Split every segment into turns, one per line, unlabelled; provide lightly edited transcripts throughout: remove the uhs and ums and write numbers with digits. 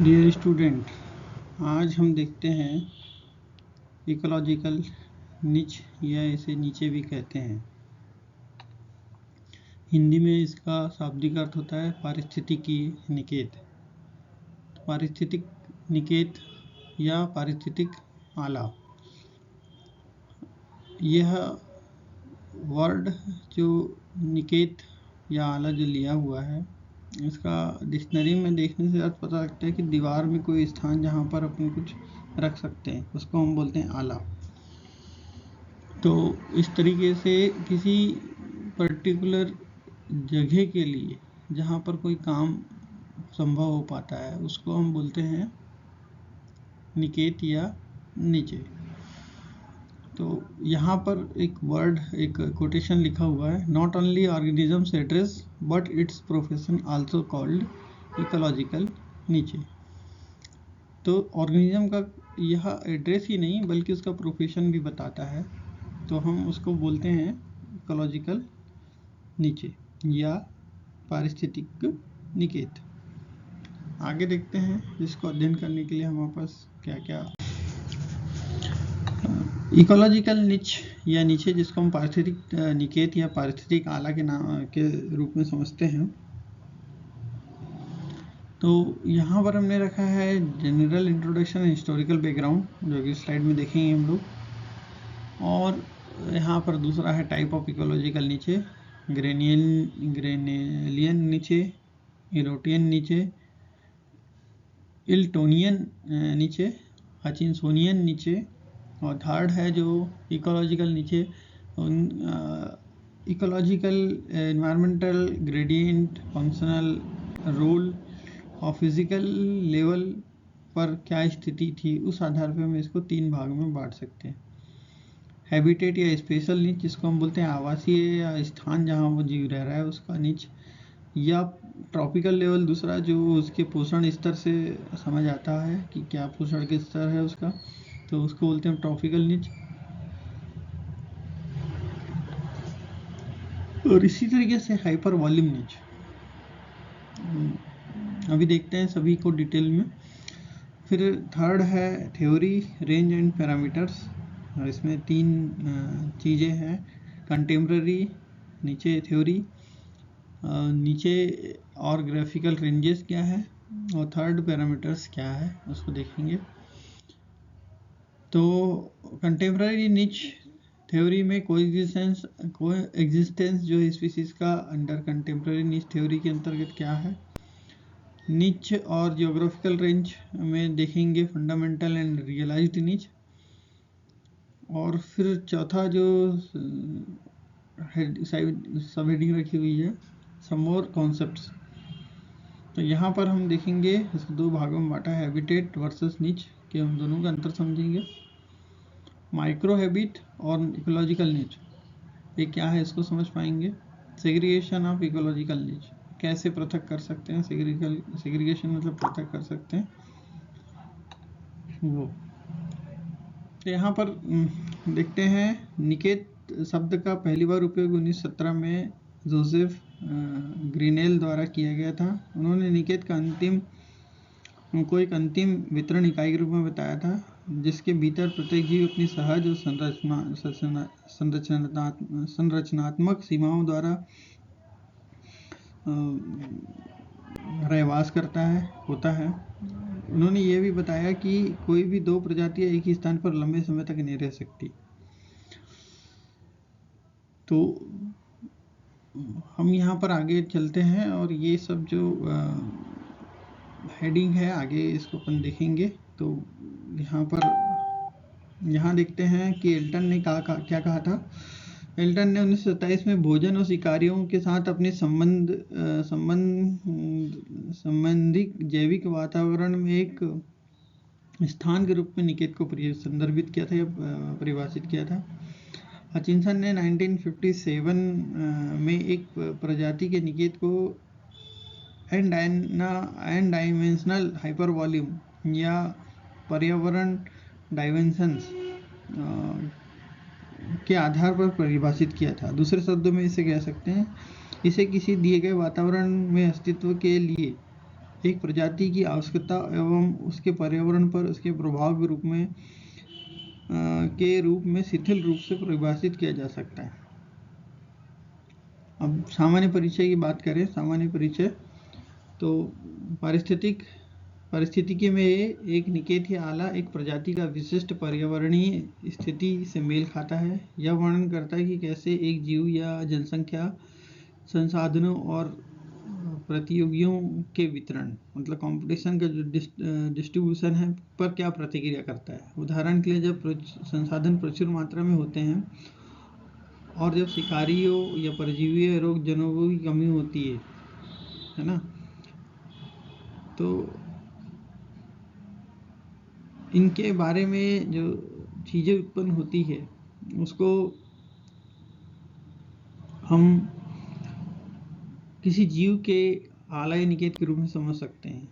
Dear student, आज हम देखते हैं इकोलॉजिकल निच या इसे नीचे भी कहते हैं। हिंदी में इसका शाब्दिक अर्थ होता है पारिस्थितिकी निकेत। पारिस्थितिक निकेत या पारिस्थितिक आला, यह वर्ड जो निकेत या आला जो लिया हुआ है, इसका डिक्शनरी में देखने से अर्थ पता लगता है कि दीवार में कोई स्थान जहाँ पर अपन कुछ रख सकते हैं, उसको हम बोलते हैं आला। तो इस तरीके से किसी पर्टिकुलर जगह के लिए जहाँ पर कोई काम संभव हो पाता है, उसको हम बोलते हैं निकेत या नीचे। तो यहाँ पर एक वर्ड, एक कोटेशन लिखा हुआ है, not only organisms address but it's profession also called ecological नीचे। तो ऑर्गेनिज्म का यह एड्रेस ही नहीं बल्कि उसका प्रोफेशन भी बताता है, तो हम उसको बोलते हैं इकोलॉजिकल नीचे या पारिस्थितिक निकेत। आगे देखते हैं इसको अध्ययन करने के लिए हमारे पास क्या क्या। इकोलॉजिकल निच या नीचे, जिसको हम पारिस्थितिक निकेत या पारिस्थितिक आला के नाम के रूप में समझते हैं। तो यहाँ पर हमने रखा है जनरल इंट्रोडक्शन हिस्टोरिकल बैकग्राउंड, जो कि स्लाइड में देखेंगे हम लोग। और यहाँ पर दूसरा है टाइप ऑफ इकोलॉजिकल नीचे, ग्रेनेलियन नीचे, इरोटियन नीचे, इल्टोनियन नीचे, हचिनसोनियन नीचे। और थर्ड है जो इकोलॉजिकल नीचे, ecological environmental gradient functional role और फिजिकल लेवल पर क्या स्थिति थी, उस आधार पर हम इसको 3 भाग में बांट सकते हैं। हैबिटेट या स्पेशल नीच, जिसको हम बोलते हैं आवासीय या स्थान जहाँ वो जीव रह रहा है उसका नीच, या ट्रॉपिकल लेवल दूसरा, जो उसके पोषण स्तर से समझ आता है कि क्या पोषण के स्तर है उसका, तो उसको बोलते हैं ट्रॉपिकल नीच। और इसी तरीके से हाइपर वॉल्यूम नीच। अभी देखते हैं सभी को डिटेल में। फिर थर्ड है थ्योरी, रेंज एंड पैरामीटर्स। इसमें 3 चीज़ें हैं, कंटेम्प्ररी नीचे, थ्योरी नीचे, और ग्राफिकल रेंजेस क्या है, और थर्ड पैरामीटर्स क्या है उसको देखेंगे। तो कंटेम्प्ररी निच थ्योरी में कोएग्जिस्टेंस जो स्पीसीज का अंडर कंटेम्प्ररी निच थ्योरी के अंतर्गत क्या है। निच और जियोग्राफिकल रेंज में देखेंगे फंडामेंटल एंड रियलाइज्ड निच। और फिर चौथा जो सब हेडिंग रखी हुई है, सम मोर कॉन्सेप्ट्स। तो यहाँ पर हम देखेंगे इसको 2 भागों में बांटा है, हैबिटेट वर्सेस निच के, हम दोनों का अंतर समझेंगे। माइक्रो हैबिट और इकोलॉजिकल निच ये क्या है इसको समझ पाएंगे। सेग्रीगेशन ऑफ इकोलॉजिकल निच, कैसे पृथक कर सकते हैं, सेग्रीगेशन मतलब पृथक कर सकते हैं वो। तो यहाँ पर देखते हैं, निकेत शब्द का पहली बार उपयोग 1917 में जोसेफ ग्रीनेल द्वारा किया गया था। उन्होंने निकेत का उनको एक अंतिम वितरण इकाई के रूप में बताया था, जिसके भीतर प्रत्येक जीव अपनी सहज और संरचनात्मक सीमाओं द्वारा रहवास होता है। उन्होंने ये भी बताया कि कोई भी 2 प्रजातियां एक ही स्थान पर लंबे समय तक नहीं रह सकती। तो हम यहाँ पर आगे चलते हैं और ये सब जो हेडिंग है आगे इसको अपन देखेंगे। तो यहाँ देखते हैं कि एल्टन ने क्या कहा था। एल्टन ने 1927 में भोजन और शिकारियों के साथ अपने संबंधित जैविक वातावरण में एक स्थान के रूप में निकेत को संदर्भित किया था या परिभाषित किया था। हचिनसन ने 1957 में एक प्रजाति के निकेत को एन डायमेंशनल हाइपर वॉल्यूम या पर्यावरण डायमेंशंस के आधार पर परिभाषित किया था। दूसरे शब्दों में इसे कह सकते हैं, इसे किसी दिए गए वातावरण में अस्तित्व के लिए एक प्रजाति की आवश्यकता एवं उसके पर्यावरण पर उसके प्रभाव के रूप में शिथिल रूप से परिभाषित किया जा सकता है। अब सामान्य परिचय की बात करें, सामान्य परिचय तो पारिस्थितिकी में एक निकेत या आला एक प्रजाति का विशिष्ट पर्यावरणीय स्थिति से मेल खाता है। यह वर्णन करता है कि कैसे एक जीव या जनसंख्या संसाधनों और प्रतियोगियों के वितरण, मतलब कंपटीशन का जो डिस्ट्रीब्यूशन है, पर क्या प्रतिक्रिया करता है। उदाहरण के लिए जब संसाधन प्रचुर मात्रा में होते हैं और जब शिकारियों या परजीवी रोग जनों की कमी होती है ना, तो इनके बारे में जो चीज़ें उत्पन्न होती है उसको हम किसी जीव के आलय निकेत के रूप में समझ सकते हैं।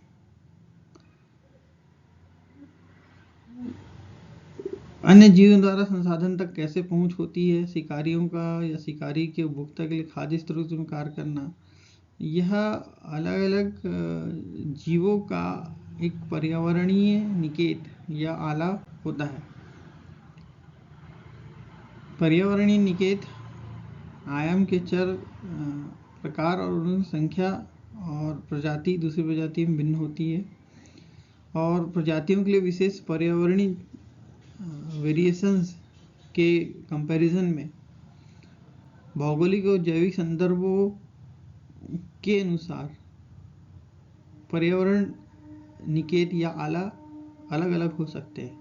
अन्य जीवों द्वारा संसाधन तक कैसे पहुंच होती है, शिकारियों का या शिकारी के उपभोक्ता के लिए खाद्य स्रोत में कार्य करना, यह अलग अलग जीवों का एक पर्यावरणीय निकेत या आला होता है। पर्यावरणीय निकेत आयाम के चर, प्रकार और उनकी संख्या और प्रजाति दूसरी प्रजाति में भिन्न होती है, और प्रजातियों के लिए विशेष पर्यावरणीय वेरिएशंस के कंपैरिजन में भौगोलिक और जैविक संदर्भों के अनुसार पर्यावरण निकेत या आला अलग अलग हो सकते हैं।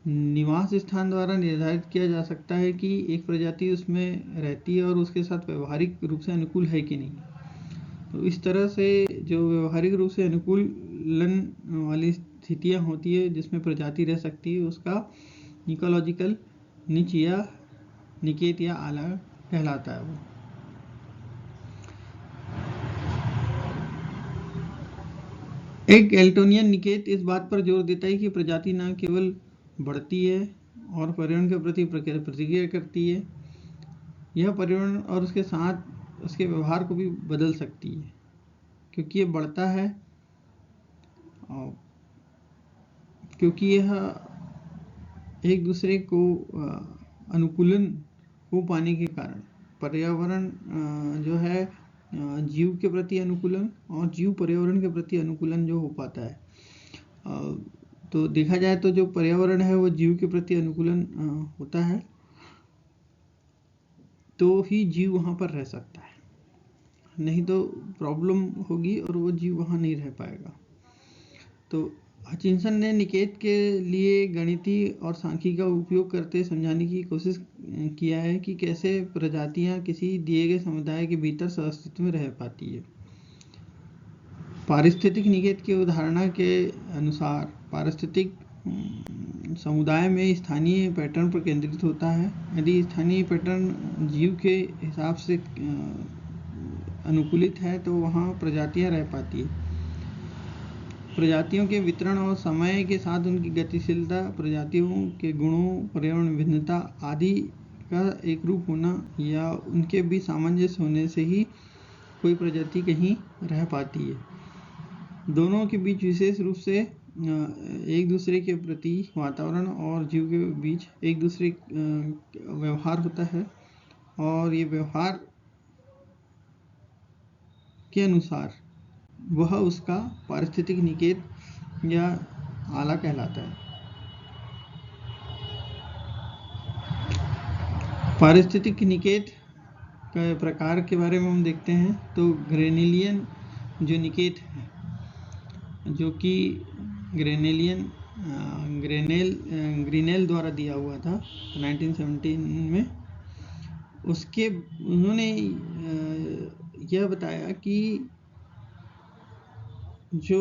निवास स्थान द्वारा निर्धारित किया जा सकता है कि एक प्रजाति उसमें रहती है और उसके साथ व्यवहारिक रूप से अनुकूल है कि नहीं। तो इस तरह से जो व्यवहारिक रूप से अनुकूलन वाली स्थितियां होती है जिसमें प्रजाति रह सकती है, उसका इकोलॉजिकल निच या निकेत या आला कहलाता है। वो एक एल्टोनियन निकेत इस बात पर जोर देता है कि प्रजाति न केवल बढ़ती है और पर्यावरण के प्रति प्रतिक्रिया करती है, यह पर्यावरण और उसके साथ उसके व्यवहार को भी बदल सकती है, क्योंकि ये बढ़ता है और क्योंकि यह एक दूसरे को अनुकूलन हो पाने के कारण पर्यावरण जो है जीव के प्रति अनुकूलन और जीव पर्यावरण के प्रति अनुकूलन जो हो पाता है। तो देखा जाए तो जो पर्यावरण है वो जीव के प्रति अनुकूलन होता है तो ही जीव वहाँ पर रह सकता है, नहीं तो प्रॉब्लम होगी और वो जीव वहाँ नहीं रह पाएगा। तो हचिंसन ने निकेत के लिए गणितीय और सांख्यिकी का उपयोग करते समझाने की कोशिश किया है कि कैसे प्रजातियां किसी दिए गए समुदाय के भीतर सह-अस्तित्व में रह पाती है। पारिस्थितिक निकेत की अवधारणा के अनुसार पारिस्थितिक समुदाय में स्थानीय पैटर्न पर केंद्रित होता है। यदि स्थानीय पैटर्न जीव के हिसाब से अनुकूलित है तो वहाँ प्रजातियां रह पाती है। प्रजातियों के वितरण और समय के साथ उनकी गतिशीलता, प्रजातियों के गुणों, पर्यावरण भिन्नता आदि का एक रूप होना या उनके बीच सामंजस्य होने से ही कोई प्रजाति कहीं रह पाती है। दोनों के बीच विशेष रूप से एक दूसरे के प्रति वातावरण और जीव के बीच एक दूसरे व्यवहार होता है और ये व्यवहार के अनुसार वह उसका पारिस्थितिक निकेत या आला कहलाता है। पारिस्थितिक निकेत के प्रकार के बारे में हम देखते हैं तो ग्रेनेलियन जो निकेत है, जो कि ग्रीनेल द्वारा दिया हुआ था 1917 में, उसके उन्होंने यह बताया कि जो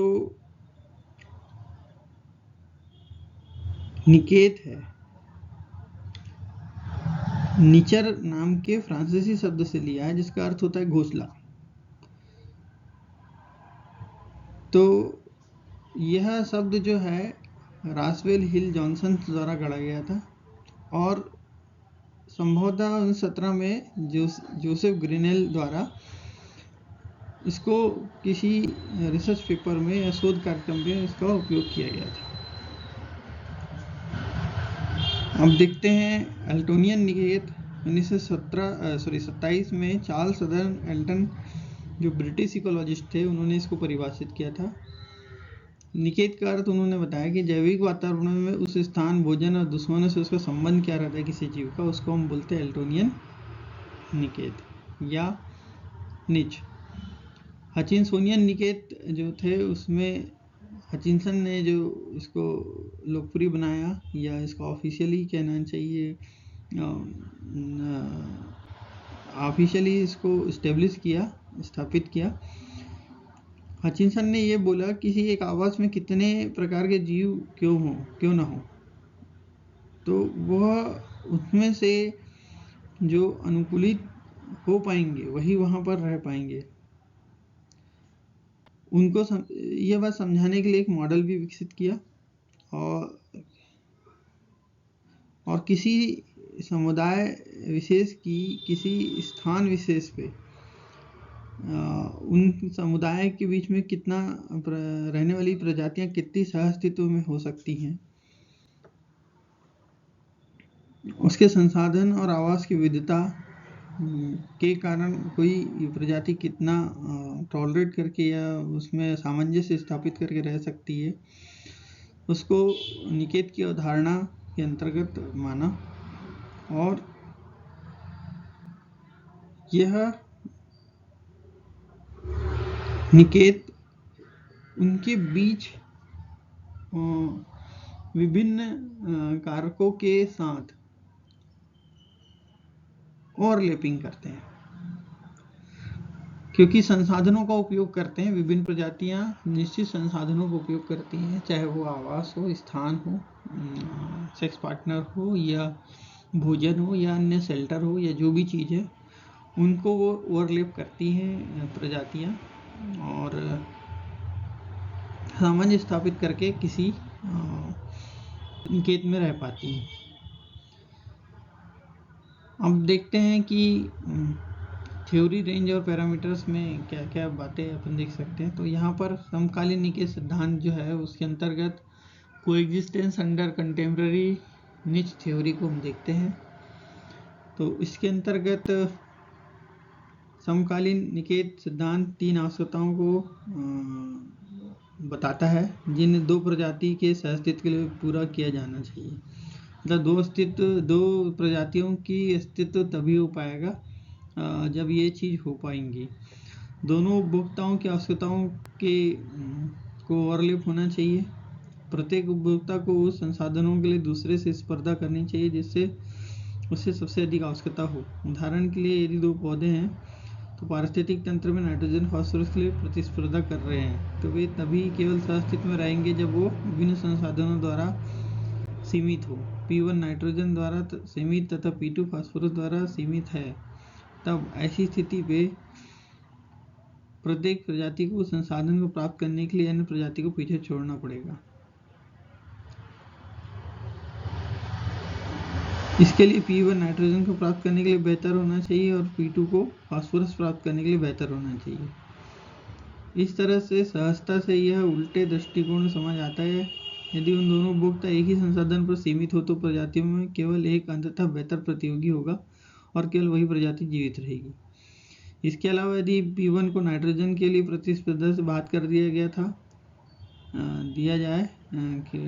निकेत है निचर नाम के फ्रांसीसी शब्द से लिया है जिसका अर्थ होता है घोंसला। तो यह शब्द जो है रास्वेल हिल जॉनसन द्वारा गढ़ा गया था और संभवतः 17 में जोसेफ ग्रीनेल द्वारा इसको किसी रिसर्च पेपर में या शोध कार्यक्रम में इसका उपयोग किया गया था। अब देखते हैं एल्टोनियन निकेत 1927 में चार्ल्स सदर्न एल्टन जो ब्रिटिश इकोलॉजिस्ट थे उन्होंने इसको परिभाषित किया था। निकेत का अर्थ उन्होंने बताया कि जैविक वातावरण में उस स्थान, भोजन और दुश्मनों से उसका संबंध क्या रहता है किसी जीव का, उसको हम बोलते हैं एल्टोनियन निकेत या निच। हचिनसोनियन निकेत जो थे उसमें हचिनसन ने जो इसको लोकप्रिय बनाया या इसको ऑफिशियली कहना चाहिए, ऑफिशियली इसको इस्टेब्लिश किया, स्थापित किया। हचिनसन ने ये बोला किसी एक आवास में कितने प्रकार के जीव क्यों ना हो, तो वह उसमें से जो अनुकूलित हो पाएंगे वही वहाँ पर रह पाएंगे। उनको यह बात समझाने के लिए एक मॉडल भी विकसित किया और किसी समुदाय विशेष की किसी स्थान विशेष पे उन समुदाय के बीच में कितना रहने वाली प्रजातियां कितनी सहअस्तित्व में हो सकती हैं, उसके संसाधन और आवास की विविधता के कारण कोई प्रजाति कितना टॉलरेट करके या उसमें सामंजस्य स्थापित करके रह सकती है, उसको निकेत की अवधारणा के अंतर्गत माना। और यह निकेत उनके बीच विभिन्न कारकों के साथ ओवरलैपिंग करते हैं, क्योंकि संसाधनों का उपयोग करते हैं। विभिन्न प्रजातियां निश्चित संसाधनों का उपयोग करती हैं, चाहे वो आवास हो, स्थान हो, सेक्स पार्टनर हो या भोजन हो या अन्य शेल्टर हो या जो भी चीज़ है, उनको वो ओवरलैप करती हैं प्रजातियां और सामंजस्य स्थापित करके किसी निकेत में रह पाती हैं। अब देखते हैं कि थ्योरी, रेंज और पैरामीटर्स में क्या क्या बातें अपन देख सकते हैं। तो यहाँ पर समकालीन निकेत सिद्धांत जो है उसके अंतर्गत कोएग्जिस्टेंस अंडर कंटेम्प्रेरी निच थ्योरी को हम देखते हैं। तो इसके अंतर्गत समकालीन निकेत सिद्धांत 3 आवश्यकताओं को बताता है जिन दो प्रजाति के सहअस्तित्व के लिए पूरा किया जाना चाहिए। मतलब दो प्रजातियों की अस्तित्व तभी हो पाएगा जब ये चीज़ हो पाएंगी। दोनों उपभोक्ताओं की आवश्यकताओं को ओवरलैप होना चाहिए। प्रत्येक उपभोक्ता को उस संसाधनों के लिए दूसरे से स्पर्धा करनी चाहिए जिससे उससे सबसे अधिक आवश्यकता हो। उदाहरण के लिए यदि दो पौधे हैं तो पारिस्थितिक तंत्र में नाइट्रोजन फास्फोरस के लिए प्रतिस्पर्धा कर रहे हैं, तो वे तभी केवल सहअस्तित्व में रहेंगे जब वो विभिन्न संसाधनों द्वारा सीमित हो। P1 नाइट्रोजन द्वारा सीमित तथा P2 फास्फोरस द्वारा सीमित है, तब ऐसी स्थिति पे प्रत्येक प्रजाति को संसाधन को प्राप्त करने के लिए अन्य प्रजाति को पीछे छोड़ना पड़ेगा। इसके लिए P1 नाइट्रोजन को प्राप्त करने के लिए बेहतर होना चाहिए और P2 को फास्फोरस प्राप्त करने के लिए बेहतर होना चाहिए। इस तरह से सहजता से यह उल्टे दृष्टिकोण समझ आता है। यदि उन दोनों उपभोक्ता एक ही संसाधन पर सीमित हो तो प्रजातियों में केवल एक अंततः बेहतर प्रतियोगी होगा और केवल वही प्रजाति जीवित रहेगी। इसके अलावा यदि P1 को नाइट्रोजन के लिए प्रतिस्पर्धा से बात कर दिया जाए कि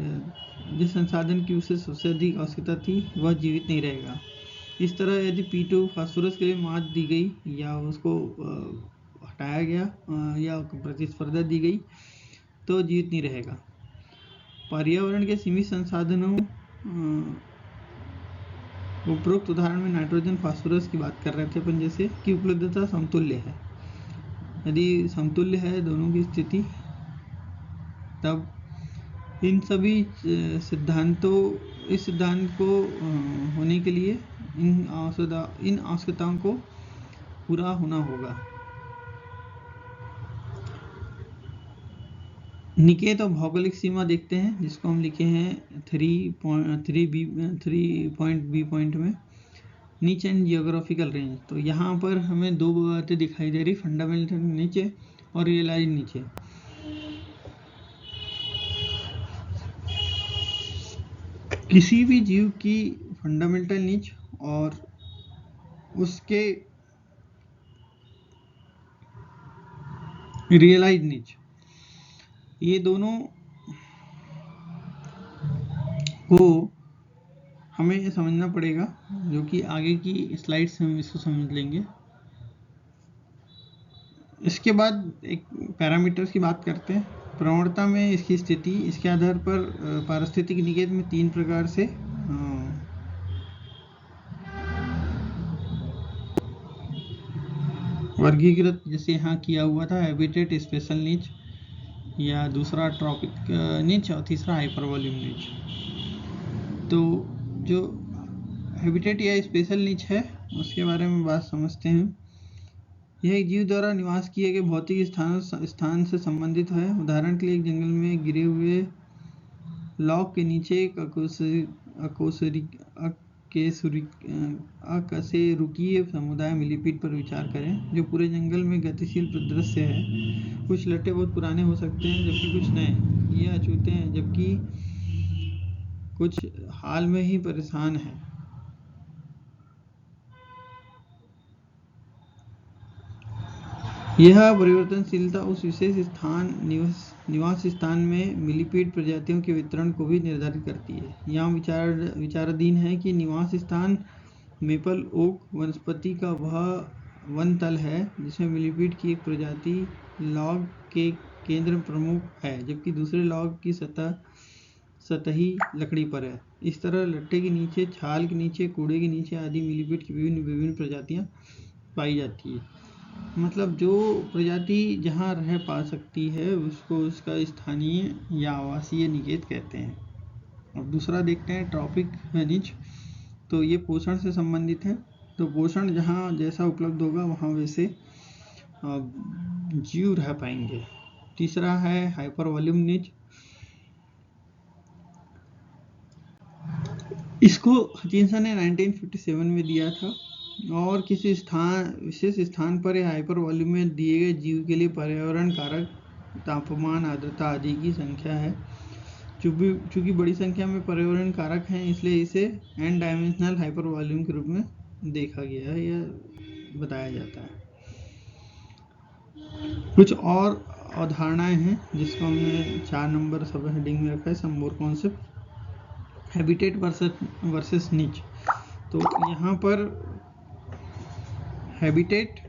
जिस संसाधन की उसे सबसे अधिक आवश्यकता थी वह जीवित नहीं रहेगा। इस तरह यदि P2 फास्फोरस के लिए मात दी गई या उसको हटाया गया या प्रतिस्पर्धा दी गई तो जीवित नहीं रहेगा। पर्यावरण के सीमित संसाधनों उपरोक्त उदाहरण में नाइट्रोजन फास्फोरस की बात कर रहे थे अपन, जैसे कि उपलब्धता समतुल्य है। यदि समतुल्य है दोनों की स्थिति, तब इन सभी इस सिद्धांत को होने के लिए इन आवश्यकताओं को पूरा होना होगा। निकेत और भौगोलिक सीमा देखते हैं जिसको हम लिखे हैं 3.b पॉइंट में। नीच एंड जियोग्राफिकल रेंज। तो यहाँ पर हमें दो बातें दिखाई दे रही, फंडामेंटल नीचे और रियलाइज नीचे। किसी भी जीव की फंडामेंटल नीच और उसके रियलाइज नीच, ये दोनों को हमें ये समझना पड़ेगा, जो कि आगे की स्लाइड्स में हम इसको समझ लेंगे। इसके बाद एक पैरामीटर्स की बात करते हैं। प्रवणता में इसकी स्थिति, इसके आधार पर पारिस्थितिक निकेत में 3 प्रकार से वर्गीकृत जैसे यहाँ किया हुआ था, हैबिटेट, स्पेशल नीच, या दूसरा ट्रॉपिक नीच और तीसरा हाइपर वॉल्यूम नीच। तो जो हैबिटेट या स्पेशल नीच है उसके बारे में बात समझते हैं। यह एक जीव द्वारा निवास किए गए भौतिक स्थान से संबंधित है। उदाहरण के लिए एक जंगल में गिरे हुए लॉग के नीचे एक अकशेरुकीय समुदाय मिलीपीड पर विचार करें, जो पूरे जंगल में गतिशील दृश्य है। कुछ लट्टे बहुत पुराने हो सकते हैं जबकि कुछ नए। ये अछूते हैं जबकि कुछ हाल में ही परेशान हैं। यह परिवर्तनशीलता उस विशेष निवास स्थान में मिलीपीड प्रजातियों के वितरण को भी निर्धारित करती है। यहाँ विचाराधीन है कि निवास स्थान मेपल ओक वनस्पति का वह वन तल है जिसमें मिलीपीड की एक प्रजाति लॉग के केंद्र प्रमुख है, जबकि दूसरे लॉग की सतही लकड़ी पर है। इस तरह लट्टे के नीचे, छाल के नीचे, कूड़े के नीचे आदि मिलीपीड की विभिन्न प्रजातियां पाई जाती है। मतलब जो प्रजाति जहाँ रह पा सकती है उसको उसका स्थानीय या आवासीय निकेत कहते हैं। अब दूसरा देखते हैं ट्रॉपिक नीच। तो ये पोषण से संबंधित है। तो पोषण जहाँ जैसा उपलब्ध होगा वहाँ वैसे जीव रह पाएंगे। तीसरा है हाइपर वॉल्यूम नीच। इसको हचिंसन ने 1957 में दिया था और किसी विशेष स्थान पर या हाइपर वॉल्यूम में दिए गए जीव के लिए पर्यावरण कारक, तापमान, आर्द्रता आदि की संख्या है। चूंकि बड़ी संख्या में पर्यावरण कारक हैं, इसलिए इसे एन डायमेंशनल हाइपर वॉल्यूम के रूप में देखा गया है या बताया जाता है। कुछ और अवधारणाएं हैं जिसको हमने 4 नंबर सब हेडिंग में रखा है, सम मोर कॉन्सेप्ट। हैबिटेट वर्सेस नीच। तो यहाँ पर हैबिटेट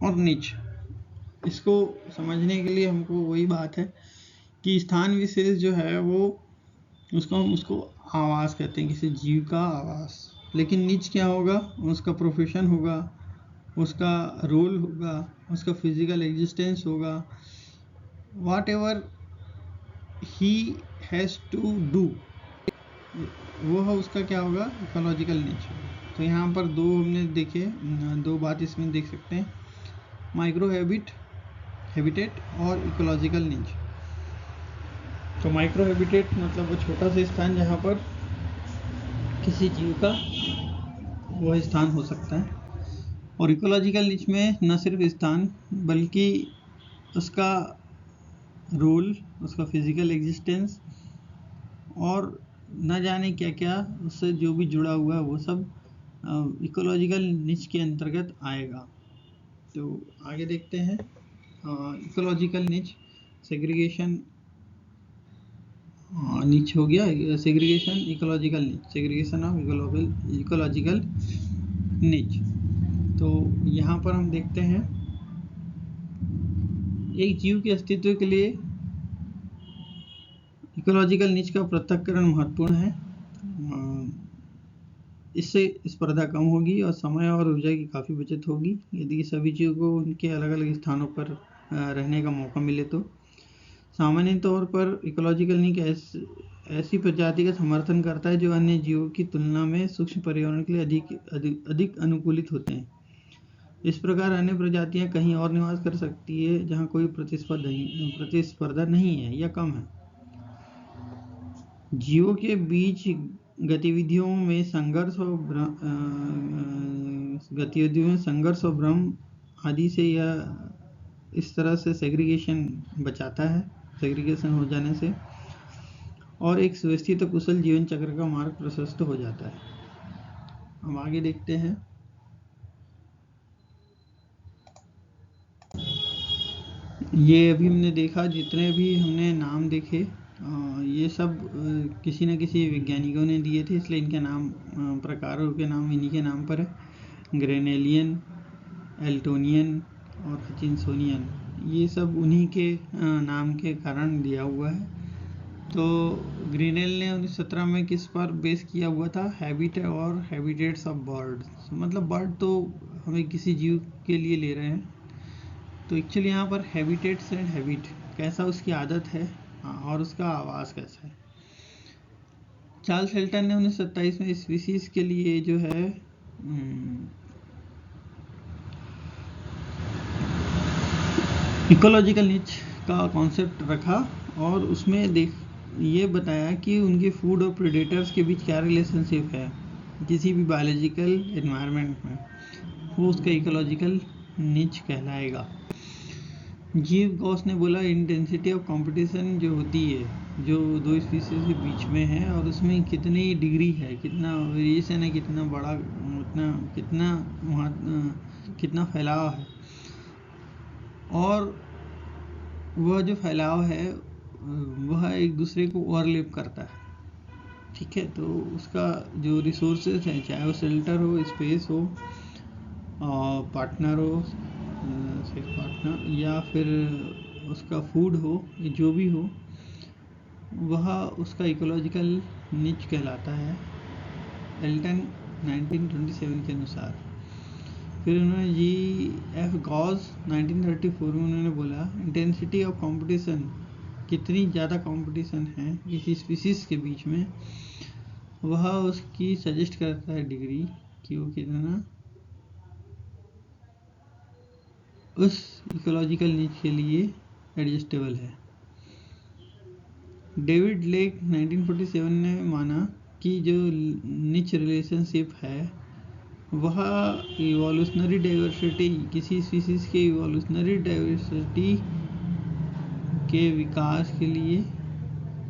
और नीच, इसको समझने के लिए हमको वही बात है कि स्थान विशेष जो है वो उसको आवास कहते हैं, किसी जीव का आवास। लेकिन नीच क्या होगा? उसका प्रोफेशन होगा, उसका रोल होगा, उसका फिजिकल एग्जिस्टेंस होगा, whatever he has to do, वो है उसका क्या होगा? Ecological nature. तो यहाँ पर दो हमने देखे, दो बात इसमें देख सकते हैं, माइक्रो हैबिटेट और इकोलॉजिकल नेचर। तो माइक्रो हैबिटेट मतलब वो छोटा सा स्थान जहाँ पर किसी जीव का वह स्थान हो सकता है, और इकोलॉजिकल निच में न सिर्फ स्थान बल्कि उसका रोल, उसका फिजिकल एग्जिस्टेंस और न जाने क्या क्या उससे जो भी जुड़ा हुआ है वो सब इकोलॉजिकल निच के अंतर्गत आएगा। तो आगे देखते हैं इकोलॉजिकल निच। सेग्रीगेशन निच हो गया, सेग्रीगेशन इकोलॉजिकल निच, सेग्रीगेशन ऑफ इकोलॉजिकल निच। तो यहाँ पर हम देखते हैं एक जीव के अस्तित्व के लिए इकोलॉजिकल निच का पृथक्करण महत्वपूर्ण है। इससे स्पर्धा कम होगी और समय और ऊर्जा की काफ़ी बचत होगी यदि सभी जीवों को उनके अलग अलग स्थानों पर रहने का मौका मिले। तो सामान्य तौर पर इकोलॉजिकल निच ऐसी प्रजाति का समर्थन करता है जो अन्य जीवों की तुलना में सूक्ष्म पर्यावरण के लिए अधिक अनुकूलित होते हैं। इस प्रकार अन्य प्रजातियां कहीं और निवास कर सकती है जहां कोई प्रतिस्पर्धा नहीं है या कम है। जीवों के बीच गतिविधियों में संघर्ष और भ्रम आदि से यह इस तरह से सेग्रीगेशन बचाता है, सेग्रीगेशन हो जाने से, और एक सुव्यवस्थित कुशल जीवन चक्र का मार्ग प्रशस्त हो जाता है। हम आगे देखते हैं। ये अभी हमने देखा, जितने भी हमने नाम देखे ये सब किसी न किसी वैज्ञानिकों ने दिए थे, इसलिए इनके नाम, प्रकारों के नाम इन्हीं के नाम पर है। ग्रेनेलियन, एल्टोनियन और हचिनसोनियन, ये सब उन्हीं के नाम के कारण दिया हुआ है। तो ग्रीनेल ने 1917 में किस पर बेस किया हुआ था? हैबिट और हैबिटेट्स ऑफ बर्ड्स। मतलब बर्ड तो हमें किसी जीव के लिए ले रहे हैं, तो एक्चुअली यहाँ पर हैबिटेट्स एंड हैबिट, कैसा उसकी आदत है और उसका आवास कैसा है। चार्ल्स हेल्टन ने 1927 में स्पीसीज के लिए जो है इकोलॉजिकल निच का कॉन्सेप्ट रखा, और उसमें ये बताया कि उनके फूड और प्रेडेटर्स के बीच क्या रिलेशनशिप है किसी भी बायोलॉजिकल एनवायरनमेंट में, वो उसका इकोलॉजिकल निच कहलाएगा। जीव गॉस ने बोला इंटेंसिटी ऑफ कंपटीशन जो होती है, जो दो स्पीसीज के बीच में है, और उसमें कितनी डिग्री है, कितना वेरिएशन है, कितना बड़ा, कितना फैलाव है, और वह जो फैलाव है वह एक दूसरे को ओवरलैप करता है। ठीक है, तो उसका जो रिसोर्सेज है, चाहे वो शेल्टर हो, स्पेस हो, पार्टनर हो, सेक्स पार्टनर, या फिर उसका फूड हो, जो भी हो, वह उसका इकोलॉजिकल निच कहलाता है, एल्टन 1927 के अनुसार। फिर उन्होंने G.F. गॉस 1934 में उन्होंने बोला इंटेंसिटी ऑफ कंपटीशन, कितनी ज़्यादा कंपटीशन है किसी स्पीसीज के बीच में, वह उसकी सजेस्ट करता है डिग्री कि वो कितना उस इकोलॉजिकल निच के लिए एडजस्टेबल है। डेविड लेक 1947 ने माना कि जो निच रिलेशनशिप है वह इवोल्यूशनरी डाइवर्सिटी, किसी स्पीसीज के इवोल्यूशनरी डाइवर्सिटी के विकास के लिए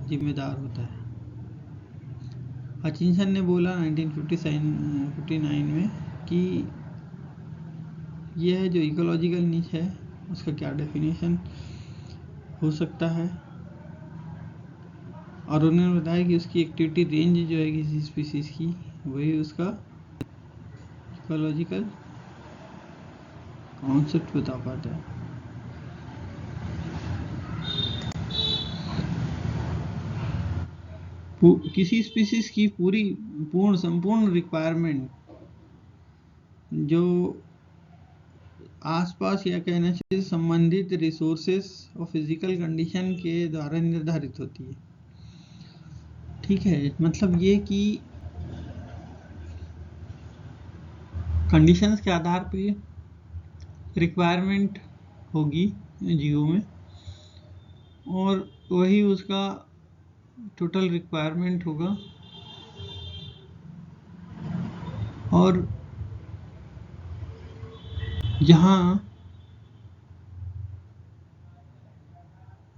जिम्मेदार होता है। हचिंसन ने बोला 1959 में कि यह जो इकोलॉजिकल निच है उसका क्या डेफिनेशन हो सकता है, और उन्होंने बताया कि उसकी एक्टिविटी रेंज जो है किसी स्पीसीज की, वही उसका इकोलॉजिकल कॉन्सेप्ट बता पाता है। किसी स्पीसीज की संपूर्ण रिक्वायरमेंट जो आसपास या कहना चाहिए संबंधित रिसोर्सेस और फिजिकल कंडीशन के द्वारा निर्धारित होती है। ठीक है, मतलब ये कि कंडीशंस के आधार पे रिक्वायरमेंट होगी जीवों में, और वही उसका टोटल रिक्वायरमेंट होगा, और जहाँ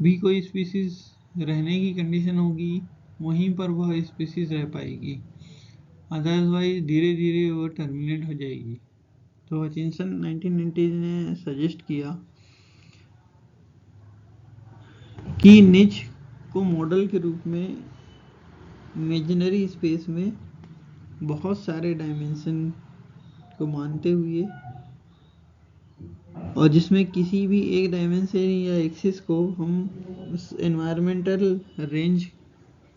भी कोई स्पीसीज रहने की कंडीशन होगी वहीं पर वह स्पीसीज रह पाएगी, अदरवाइज धीरे धीरे वो टर्मिनेट हो जाएगी। तो हचिंसन 1990 ने सजेस्ट किया कि निच को मॉडल के रूप में इमेजिनरी स्पेस में बहुत सारे डायमेंशन को मानते हुए, और जिसमें किसी भी एक डायमेंशन या एक्सिस को हम उस एनवायरमेंटल रेंज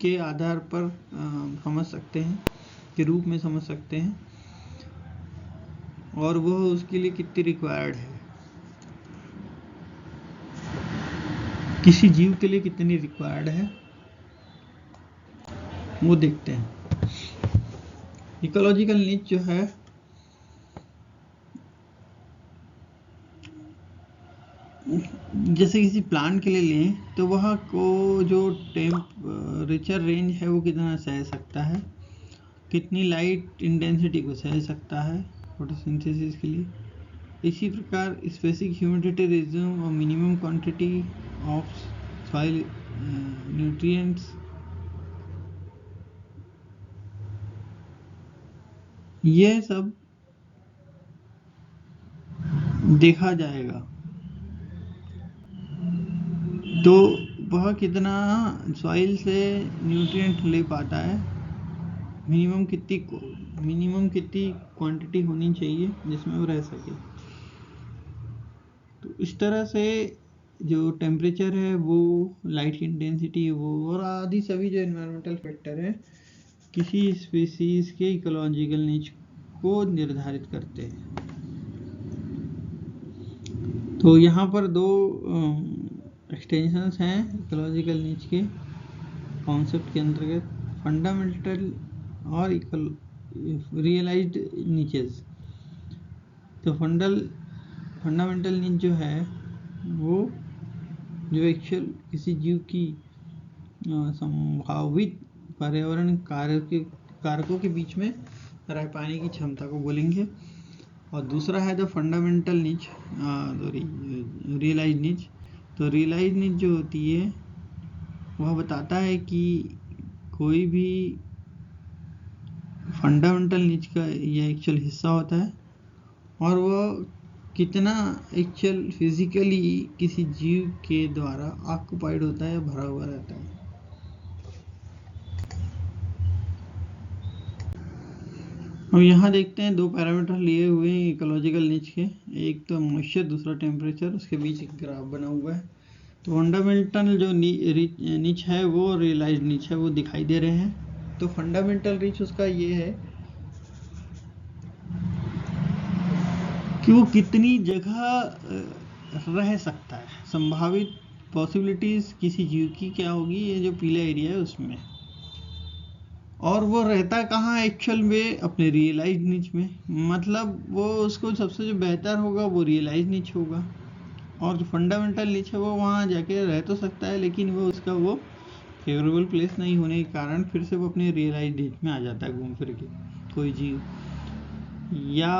के आधार पर समझ सकते हैं, के रूप में समझ सकते हैं, और वह उसके लिए कितनी रिक्वायर्ड है, किसी जीव के लिए कितनी रिक्वायर्ड है, वो देखते हैं। इकोलॉजिकल निच जो है जैसे किसी प्लांट के लिए लें तो वह को जो टेम्परेचर रेंज है वो कितना सह सकता है, कितनी लाइट इंटेंसिटी को सह सकता है फोटोसिंथेसिस के लिए। इसी प्रकार स्पेसिफिक ह्यूमिडिटी रिज्यूम और minimum quantity of soil nutrients, यह सब देखा जाएगा। तो वह कितना सॉइल से न्यूट्रिएंट ले पाता है, मिनिमम कितनी क्वांटिटी होनी चाहिए जिसमें वो रह सके। तो इस तरह से जो टेम्परेचर है वो, लाइट की इंटेंसिटी है वो, और आदि सभी जो एनवायरमेंटल फैक्टर है किसी स्पीसीज के इकोलॉजिकल नीच को निर्धारित करते हैं। तो यहाँ पर दो एक्सटेंशंस हैं इकोलॉजिकल नीच के कॉन्सेप्ट के अंतर्गत, फंडामेंटल और रियलाइज्ड नीचेस। तो फंडामेंटल नीच जो है वो जो एक्चुअल किसी जीव की संभावित पर्यावरण कारकों के बीच में रह पाने की क्षमता को बोलेंगे। और दूसरा है द फंडामेंटल नीच, रियलाइज्ड नीच। तो रियलाइज्ड नीच जो होती है वह बताता है कि कोई भी फंडामेंटल नीच का यह एक्चुअल हिस्सा होता है और वह कितना एक्चुअल फिजिकली किसी जीव के द्वारा ऑक्युपाइड होता है, भरा हुआ रहता है। अब यहाँ देखते हैं दो पैरामीटर लिए हुए हैं इकोलॉजिकल नीच के, एक तो मॉइस्चर, दूसरा टेम्परेचर, उसके बीच एक ग्राफ बना हुआ है। तो फंडामेंटल जो नीच है वो रियलाइज्ड नीच है, वो दिखाई दे रहे हैं। तो फंडामेंटल नीच उसका ये है कि वो कितनी जगह रह सकता है, संभावित पॉसिबिलिटीज किसी जीव की क्या होगी, ये जो पीला एरिया है उसमें, और वो रहता कहाँ एक्चुअल में, अपने रियलाइज्ड नीच में। मतलब वो उसको सबसे जो बेहतर होगा वो रियलाइज्ड नीच होगा, और जो फंडामेंटल नीच है वो वहाँ जाके रह तो सकता है लेकिन वो उसका वो फेवरेबल प्लेस नहीं होने के कारण फिर से वो अपने रियलाइज्ड नीच में आ जाता है घूम फिर के। कोई जीव या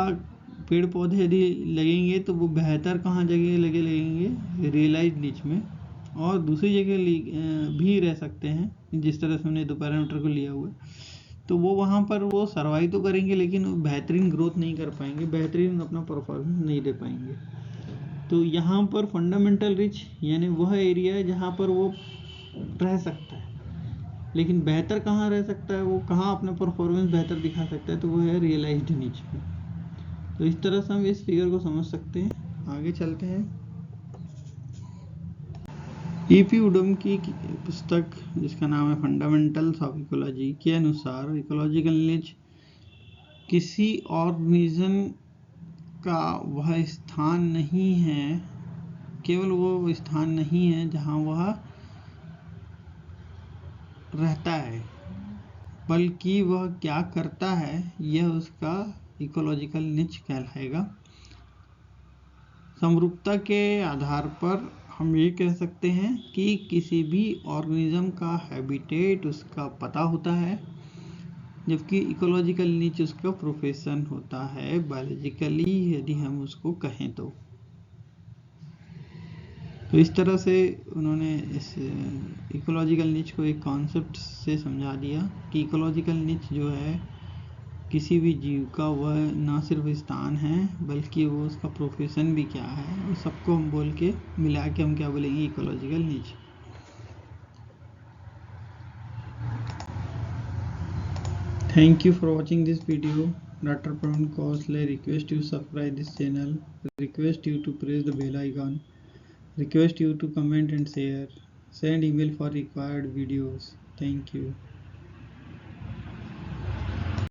पेड़ पौधे यदि लगेंगे तो वो बेहतर कहाँ जगह लगेंगे, रियलाइज्ड नीच में, और दूसरी जगह भी रह सकते हैं जिस तरह से हमने दो पैरामीटर को लिया हुआ है। तो वो वहाँ पर वो सर्वाइव तो करेंगे लेकिन बेहतरीन ग्रोथ नहीं कर पाएंगे, बेहतरीन अपना परफॉर्मेंस नहीं दे पाएंगे। तो यहाँ पर फंडामेंटल नीच यानी वह एरिया है जहाँ पर वो रह सकता है, लेकिन बेहतर कहाँ रह सकता है, वो कहाँ अपना परफॉर्मेंस बेहतर दिखा सकता है, तो वो है रियलाइज्ड नीच में। तो इस तरह से हम इस फिगर को समझ सकते हैं। आगे चलते हैं। ईपी उडम की पुस्तक जिसका नाम है फंडामेंटल्स ऑफ इकोलॉजी के अनुसार इकोलॉजिकल नीच किसी ऑर्गेनिज्म का वह स्थान नहीं है, केवल वो स्थान नहीं है जहाँ वह रहता है, बल्कि वह क्या करता है यह उसका इकोलॉजिकल नीच कहलाएगा। समरूपता के आधार पर हम ये कह सकते हैं कि किसी भी ऑर्गेनिज्म का हैबिटेट उसका पता होता है, जबकि इकोलॉजिकल नीच उसका प्रोफेशन होता है बायोलॉजिकली, यदि हम उसको कहें तो इस तरह से उन्होंने इस इकोलॉजिकल नीच को एक कॉन्सेप्ट से समझा दिया कि इकोलॉजिकल नीच जो है किसी भी जीव का वह ना सिर्फ स्थान है बल्कि वो उसका प्रोफेशन भी क्या है, और सबको हम बोल के मिला के हम क्या बोलेंगे, इकोलॉजिकल नीच। Thank you for watching this video. Dr. Praveen Khosla request you subscribe this channel, request you to press the bell icon, request you to comment and share, send email for required videos. Thank you.